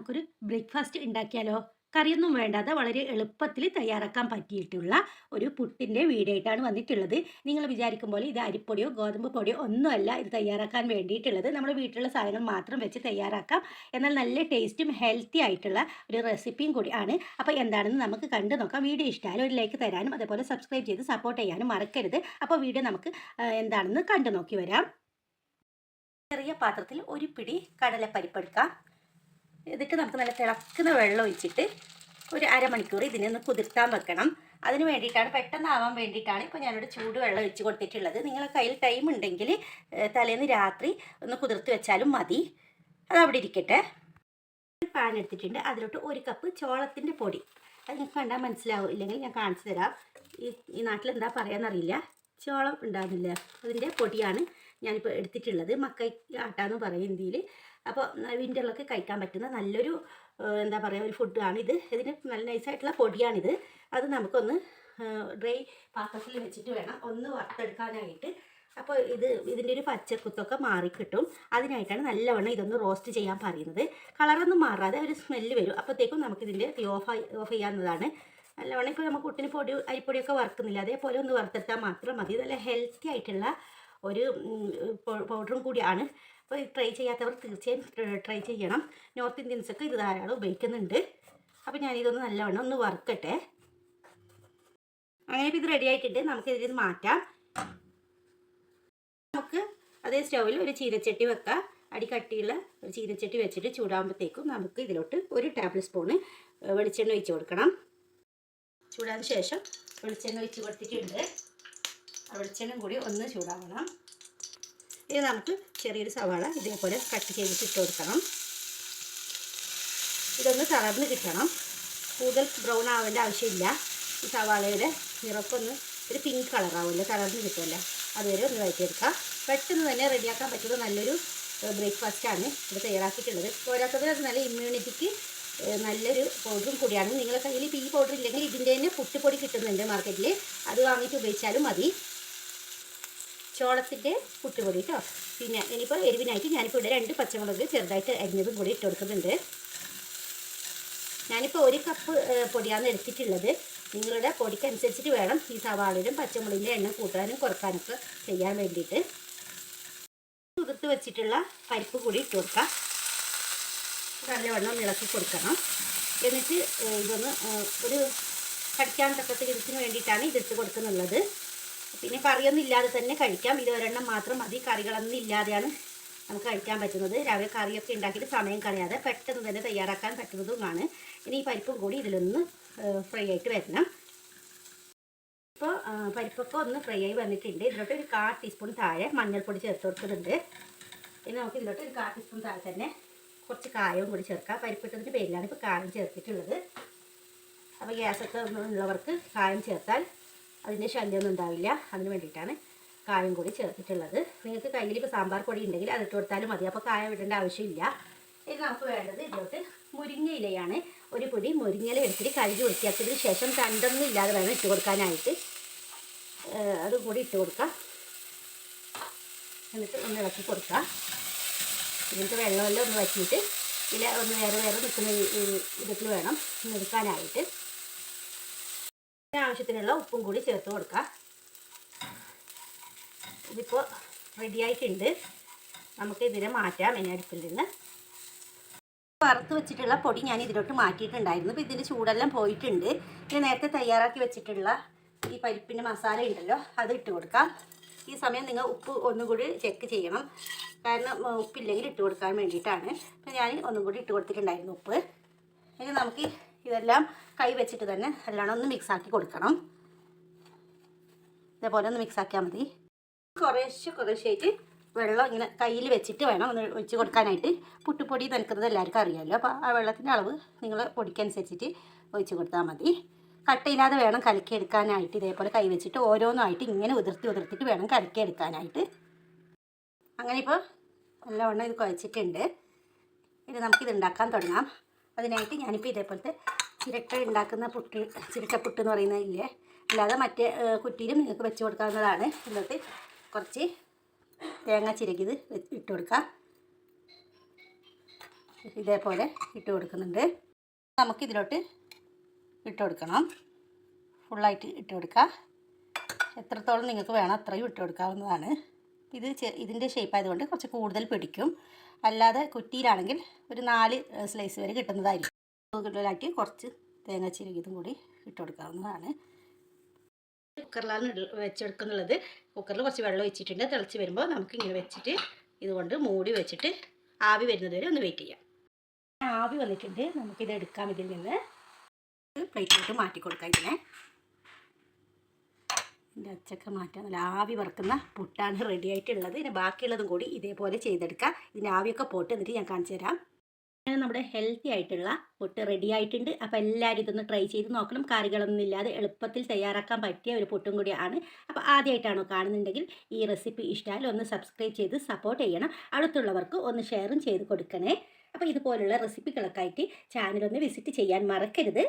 നമുക്കൊരു ബ്രേക്ക്ഫാസ്റ്റ് ഉണ്ടാക്കിയാലോ? കറിയൊന്നും വേണ്ടാതെ വളരെ എളുപ്പത്തിൽ തയ്യാറാക്കാൻ പറ്റിയിട്ടുള്ള ഒരു പുട്ടിൻ്റെ വീഡിയോ ആയിട്ടാണ് വന്നിട്ടുള്ളത്. നിങ്ങൾ വിചാരിക്കും പോലെ ഇത് അരിപ്പൊടിയോ ഗോതമ്പ് പൊടിയോ ഒന്നുമല്ല ഇത് തയ്യാറാക്കാൻ വേണ്ടിയിട്ടുള്ളത്. നമ്മുടെ വീട്ടിലുള്ള സാധനങ്ങൾ മാത്രം വെച്ച് തയ്യാറാക്കാം. എന്നാൽ നല്ല ടേസ്റ്റും ഹെൽത്തി ആയിട്ടുള്ള ഒരു റെസിപ്പിയും കൂടി ആണ്. അപ്പോൾ എന്താണെന്ന് നമുക്ക് കണ്ടു നോക്കാം. വീഡിയോ ഇഷ്ടമായാലും ഒരു ലൈക്ക് തരാനും അതേപോലെ സബ്സ്ക്രൈബ് ചെയ്ത് സപ്പോർട്ട് ചെയ്യാനും മറക്കരുത്. അപ്പോൾ വീഡിയോ നമുക്ക് എന്താണെന്ന് കണ്ടു നോക്കി വരാം. ചെറിയ പാത്രത്തിൽ ഒരു പിടി കടലപ്പരിപ്പ് എടുക്കാം. എന്നിട്ട് നമുക്ക് നല്ല തിളക്കുന്ന വെള്ളം ഒഴിച്ചിട്ട് ഒരു അരമണിക്കൂർ ഇതിനൊന്ന് കുതിർത്താൻ വെക്കണം. അതിന് വേണ്ടിയിട്ടാണ്, പെട്ടെന്നാവാൻ വേണ്ടിയിട്ടാണ് ഇപ്പോൾ ഞാനിവിടെ ചൂടുവെള്ളം ഒഴിച്ച് കൊടുത്തിട്ടുള്ളത്. നിങ്ങളുടെ കയ്യിൽ ടൈം ഉണ്ടെങ്കിൽ തലേന്ന് രാത്രി ഒന്ന് കുതിർത്ത് വെച്ചാലും മതി. അതവിടെ ഇരിക്കട്ടെ. ഒരു പാൻ എടുത്തിട്ടുണ്ട്. അതിലോട്ട് ഒരു കപ്പ് ചോളത്തിൻ്റെ പൊടി. അത് നിങ്ങൾക്ക് കണ്ടാൽ മനസ്സിലാവും, ഇല്ലെങ്കിൽ ഞാൻ കാണിച്ചു തരാം. ഈ നാട്ടിൽ എന്താ പറയാന്നറിയില്ല, ചോളം ഉണ്ടാകുന്നില്ല, അതിൻ്റെ പൊടിയാണ് ഞാനിപ്പോൾ എടുത്തിട്ടുള്ളത്. മക്കൈ ആട്ടാന്ന് പറയും ഹിന്ദിയിൽ. അപ്പോൾ വിൻ്ററിലൊക്കെ കഴിക്കാൻ പറ്റുന്ന നല്ലൊരു എന്താ പറയുക ഒരു ഫുഡാണിത്. ഇതിന് നല്ല നൈസായിട്ടുള്ള പൊടിയാണിത്. അത് നമുക്കൊന്ന് ഡ്രൈ പാത്രത്തിൽ വെച്ചിട്ട് വേണം ഒന്ന് വറുത്തെടുക്കാനായിട്ട്. അപ്പോൾ ഇതിൻ്റെ ഒരു പച്ചക്കുത്തൊക്കെ മാറിക്കിട്ടും. അതിനായിട്ടാണ് നല്ലവണ്ണം ഇതൊന്ന് റോസ്റ്റ് ചെയ്യാൻ പറയുന്നത്. കളറൊന്നും മാറാതെ ഒരു സ്മെല്ല് വരും. അപ്പോഴത്തേക്കും നമുക്കിതിൻ്റെ ഓഫ് ചെയ്യാവുന്നതാണ്. നല്ലവണ്ണം ഇപ്പോൾ നമുക്ക് പുട്ടിന് അരിപ്പൊടിയൊക്കെ വറുക്കുന്നില്ല, അതേപോലെ ഒന്ന് വറുത്തെടുത്താൽ മാത്രം മതി. നല്ല ഹെൽത്തി ആയിട്ടുള്ള ഒരു പൗഡറും കൂടിയാണ്. അപ്പോൾ ട്രൈ ചെയ്യാത്തവർ തീർച്ചയായും ട്രൈ ചെയ്യണം. നോർത്ത് ഇന്ത്യൻസൊക്കെ ഇത് ധാരാളം ഉപയോഗിക്കുന്നുണ്ട്. അപ്പോൾ ഞാനിതൊന്ന് നല്ലവണ്ണം ഒന്ന് വറുക്കട്ടെ. അങ്ങനെ ഇപ്പോൾ ഇത് റെഡി ആയിട്ടുണ്ട്. നമുക്കിതിൽ മാറ്റാം. നമുക്ക് അതേ സ്റ്റൗവിൽ ഒരു ചീനച്ചട്ടി വെക്കാം. അടി കട്ടിയുള്ള ഒരു ചീനച്ചട്ടി വെച്ചിട്ട് ചൂടാകുമ്പോഴത്തേക്കും നമുക്ക് ഇതിലോട്ട് ഒരു ടേബിൾ സ്പൂണ് വെളിച്ചെണ്ണ ഒഴിച്ച് കൊടുക്കണം. ചൂടാതിന് ശേഷം വെളിച്ചെണ്ണ ഒഴിച്ച് കൊടുത്തിട്ടുണ്ട്. ആ വെളിച്ചെണ്ണ കൂടി ഒന്ന് ചൂടാവണം. ഇത് നമുക്ക് ചെറിയൊരു സവാള ഇതേപോലെ കട്ട് ചെയ്തിട്ട് ഇട്ട് കൊടുക്കണം. ഇതൊന്ന് തളർന്ന് കിട്ടണം. കൂടുതൽ ബ്രൗൺ ആവേണ്ട ആവശ്യമില്ല. ഈ സവാളയുടെ നിറക്കൊന്ന് ഒരു പിങ്ക് കളറാവുമല്ലോ, തളർന്ന് കിട്ടുമല്ലോ, അതുവരെ ഒന്ന് വഴറ്റിയെടുക്കാം. പെട്ടെന്ന് തന്നെ റെഡിയാക്കാൻ പറ്റുന്ന നല്ലൊരു ബ്രേക്ക്ഫാസ്റ്റാണ് ഇത് തയ്യാറാക്കിയിട്ടുള്ളത്. പോരാത്തതിൽ അത് നല്ല ഇമ്മ്യൂണിറ്റിക്ക് നല്ലൊരു പൗഡറും കൂടിയാണ്. നിങ്ങളുടെ കയ്യിൽ ഇപ്പോൾ ഈ പൗഡർ ഇല്ലെങ്കിൽ ഇതിൻ്റെ തന്നെ പുട്ടുപൊടി കിട്ടുന്നുണ്ട് മാർക്കറ്റിൽ, അത് വാങ്ങിയിട്ട് ഉപയോഗിച്ചാലും മതി. ചോളത്തിൻ്റെ പുട്ടുപൊടി കേട്ടോ. പിന്നെ ഇനിയിപ്പോൾ എരിവിനായിട്ട് ഞാനിപ്പോൾ ഇവിടെ 2 പച്ചമുളക് ചെറുതായിട്ട് അരിഞ്ഞതും കൂടി ഇട്ട് കൊടുക്കുന്നുണ്ട്. ഞാനിപ്പോൾ 1 കപ്പ് പൊടിയാണ് എടുത്തിട്ടുള്ളത്. നിങ്ങളുടെ പൊടിക്കനുസരിച്ചിട്ട് വേണം ഈ സവാളയിലും പച്ചമുളകിൻ്റെ എണ്ണം കൂട്ടാനും കുറക്കാനൊക്കെ ചെയ്യാൻ വേണ്ടിയിട്ട്. കുതിർത്ത് വെച്ചിട്ടുള്ള പരിപ്പ് കൂടി ഇട്ട് കൊടുക്കാം. നല്ലവണ്ണം ഇളക്കി കൊടുക്കണം. എന്നിട്ട് ഇതൊന്ന് ഒരു കടിക്കാൻ തക്കത്തിൽ ഇതിന് വേണ്ടിയിട്ടാണ് ഇതിട്ട് കൊടുക്കുന്നുള്ളത്. പിന്നെ കറിയൊന്നും ഇല്ലാതെ തന്നെ കഴിക്കാം. ഇത് ഒരെണ്ണം മാത്രം മതി. കറികളൊന്നും ഇല്ലാതെയാണ് നമുക്ക് കഴിക്കാൻ പറ്റുന്നത്. രാവിലെ കറിയൊക്കെ ഉണ്ടാക്കിയിട്ട് സമയം കളയാതെ പെട്ടെന്ന് തന്നെ തയ്യാറാക്കാൻ പറ്റുന്നതുമാണ്. ഇനി ഈ പരിപ്പും കൂടി ഇതിലൊന്ന് ഫ്രൈ ആയിട്ട് വരണം. ഇപ്പോൾ പരിപ്പൊക്കെ ഒന്ന് ഫ്രൈ ആയി വന്നിട്ടുണ്ട്. ഇതിലോട്ട് ഒരു 1/4 ടീസ്പൂൺ താഴെ മഞ്ഞൾപ്പൊടി ചേർത്ത് കൊടുക്കുന്നുണ്ട്. ഇനി നമുക്ക് ഇതിലോട്ട് ഒരു 1/4 ടീസ്പൂൺ താഴെ തന്നെ കുറച്ച് കായവും കൂടി ചേർക്കാം. പരിപ്പിട്ടതിൻ്റെ പേരിലാണ് ഇപ്പോൾ കായം ചേർത്തിട്ടുള്ളത്. അപ്പോൾ ഗ്യാസൊക്കെ ഉള്ളവർക്ക് കായം ചേർത്താൽ അതിൻ്റെ ശല്യമൊന്നും ഉണ്ടാവില്ല. അതിന് വേണ്ടിയിട്ടാണ് കായം കൂടി ചേർത്തിട്ടുള്ളത്. നിങ്ങൾക്ക് കയ്യിൽ ഇപ്പോൾ സാമ്പാർ പൊടി ഉണ്ടെങ്കിൽ അതിട്ട് കൊടുത്താലും മതി. അപ്പോൾ കായം ഇടേണ്ട ആവശ്യമില്ല. ഇനി നമുക്ക് വേണ്ടത് ഇതിലോട്ട് മുരിങ്ങ ഇലയാണ്. ഒരു പൊടി മുരിങ്ങയില എടുത്തിട്ട് കഴുകി വൃത്തിയാക്കിയതിന് ശേഷം തണ്ടൊന്നും ഇല്ലാതെ വേണം ഇട്ട് കൊടുക്കാനായിട്ട്. അതും കൂടി ഇട്ട് കൊടുക്കാം. എന്നിട്ട് ഒന്ന് ഇളക്കി കൊടുക്കാം. ഇതിൻ്റെ വെള്ളമെല്ലാം ഒന്ന് വറ്റിയിട്ട് ഇല ഒന്ന് വേറെ നിൽക്കുന്ന വിധത്തിൽ വേണം എടുക്കാനായിട്ട്. ആവശ്യത്തിനുള്ള ഉപ്പും കൂടി ചേർത്ത് കൊടുക്കാം. ഇതിപ്പോൾ റെഡിയായിട്ടുണ്ട്. നമുക്ക് ഇതിനെ മാറ്റാം ഇനി അടുപ്പിൽ നിന്ന്. വറുത്ത് വെച്ചിട്ടുള്ള പൊടി ഞാൻ ഇതിലോട്ട് മാറ്റിയിട്ടുണ്ടായിരുന്നു. ഇപ്പോൾ ഇതിൻ്റെ ചൂടെല്ലാം പോയിട്ടുണ്ട്. ഇനി നേരത്തെ തയ്യാറാക്കി വെച്ചിട്ടുള്ള ഈ പരിപ്പിൻ്റെ മസാല ഉണ്ടല്ലോ, അത് ഇട്ട് കൊടുക്കാം. ഈ സമയം നിങ്ങൾ ഉപ്പ് ഒന്നും കൂടി ചെക്ക് ചെയ്യണം. കാരണം ഉപ്പില്ലെങ്കിൽ ഇട്ട് കൊടുക്കാൻ വേണ്ടിയിട്ടാണ്. അപ്പോൾ ഞാൻ ഒന്നും കൂടി ഇട്ട് കൊടുത്തിട്ടുണ്ടായിരുന്നു ഉപ്പ്. ഇനി നമുക്ക് ഇതെല്ലാം കൈ വെച്ചിട്ട് തന്നെ നല്ലോണം ഒന്ന് മിക്സാക്കി കൊടുക്കണം. ഇതേപോലെ ഒന്ന് മിക്സാക്കിയാൽ മതി. കുറേശ്ശായിട്ട് വെള്ളം ഇങ്ങനെ കയ്യിൽ വെച്ചിട്ട് വേണം ഒന്ന് ഒഴിച്ച് കൊടുക്കാനായിട്ട്. പുട്ടുപൊടി നനക്കുന്നത് എല്ലാവർക്കും അറിയാമല്ലോ. അപ്പോൾ ആ വെള്ളത്തിൻ്റെ അളവ് നിങ്ങൾ പൊടിക്കനുസരിച്ചിട്ട് ഒഴിച്ച് കൊടുത്താൽ മതി. കട്ടയില്ലാതെ വേണം കലക്കിയെടുക്കാനായിട്ട്. ഇതേപോലെ കൈ വെച്ചിട്ട് ഓരോന്നായിട്ട് ഇങ്ങനെ ഉതിർത്തിട്ട് വേണം കലക്കിയെടുക്കാനായിട്ട്. അങ്ങനെ ഇപ്പോൾ നല്ലവണ്ണം ഇത് കുഴച്ചിട്ടുണ്ട്. ഇനി നമുക്കിത് ഉണ്ടാക്കാൻ തുടങ്ങാം. അതിനായിട്ട് ഞാനിപ്പോൾ ഇതേപോലത്തെ ചിരട്ടപ്പുട്ട് എന്ന് പറയുന്നതില്ലേ, അല്ലാതെ മറ്റേ കുറ്റിയിലും നിങ്ങൾക്ക് വെച്ച് കൊടുക്കാവുന്നതാണ്. എന്നിട്ട് കുറച്ച് തേങ്ങ ചിരകിയത് ഇട്ട് കൊടുക്കാം. ഇതേപോലെ ഇട്ട് കൊടുക്കുന്നുണ്ട്. നമുക്കിതിലോട്ട് ഇട്ട് കൊടുക്കണം. ഫുള്ളായിട്ട് ഇട്ട് കൊടുക്കുക. എത്രത്തോളം നിങ്ങൾക്ക് വേണം അത്രയും ഇട്ട് കൊടുക്കാവുന്നതാണ്. ഇതിൻ്റെ ഷേപ്പ് ആയതുകൊണ്ട് കുറച്ച് കൂടുതൽ പിടിക്കും. അല്ലാതെ കുറ്റിയിലാണെങ്കിൽ ഒരു 4 സ്ലൈസ് വരെ കിട്ടുന്നതായിരിക്കും. കൂടുതലായിട്ട് കുറച്ച് തേങ്ങ ചിരകിയതും കൂടി ഇട്ട് കൊടുക്കാവുന്നതാണ്. കുക്കറിലാണ് വെച്ചെടുക്കുന്നുള്ളത്. കുക്കറിൽ കുറച്ച് വെള്ളം ഒഴിച്ചിട്ടുണ്ട്. തിളച്ച് വരുമ്പോൾ നമുക്ക് ഇങ്ങനെ വെച്ചിട്ട് ഇതുകൊണ്ട് മൂടി വെച്ചിട്ട് ആവി വരുന്നത് വരെ ഒന്ന് വെയിറ്റ് ചെയ്യാം. ആവി വന്നിട്ടുണ്ട്. നമുക്കിത് എടുക്കാം. ഇതിൽ നിന്ന് പ്ലേറ്റിലോട്ട് മാറ്റി കൊടുക്കാം. ഇതിൻ്റെ അച്ചൊക്കെ മാറ്റാം. നല്ല ആവി വറക്കുന്ന പുട്ടാണ് റെഡി ആയിട്ടുള്ളത്. ഇനി ബാക്കിയുള്ളതും കൂടി ഇതേപോലെ ചെയ്തെടുക്കാം. ഇതിൻ്റെ ആവിയൊക്കെ പോട്ട് എന്നിട്ട് ഞാൻ കാണിച്ചു തരാം. നമ്മുടെ ഹെൽത്തി ആയിട്ടുള്ള പുട്ട് റെഡി ആയിട്ടുണ്ട്. അപ്പോൾ എല്ലാവരും ഇതൊന്ന് ട്രൈ ചെയ്ത് നോക്കണം. കറികളൊന്നും ഇല്ലാതെ എളുപ്പത്തിൽ തയ്യാറാക്കാൻ പറ്റിയ ഒരു പുട്ടും കൂടിയാണ്. അപ്പോൾ ആദ്യമായിട്ടാണോ കാണുന്നുണ്ടെങ്കിൽ ഈ റെസിപ്പി ഇഷ്ടമായാലും ഒന്ന് സബ്സ്ക്രൈബ് ചെയ്ത് സപ്പോർട്ട് ചെയ്യണം. അടുത്തുള്ളവർക്ക് ഒന്ന് ഷെയറും ചെയ്ത് കൊടുക്കണേ. അപ്പോൾ ഇതുപോലുള്ള റെസിപ്പികളൊക്കെ ആയിട്ട് ചാനലൊന്ന് വിസിറ്റ് ചെയ്യാൻ മറക്കരുത്.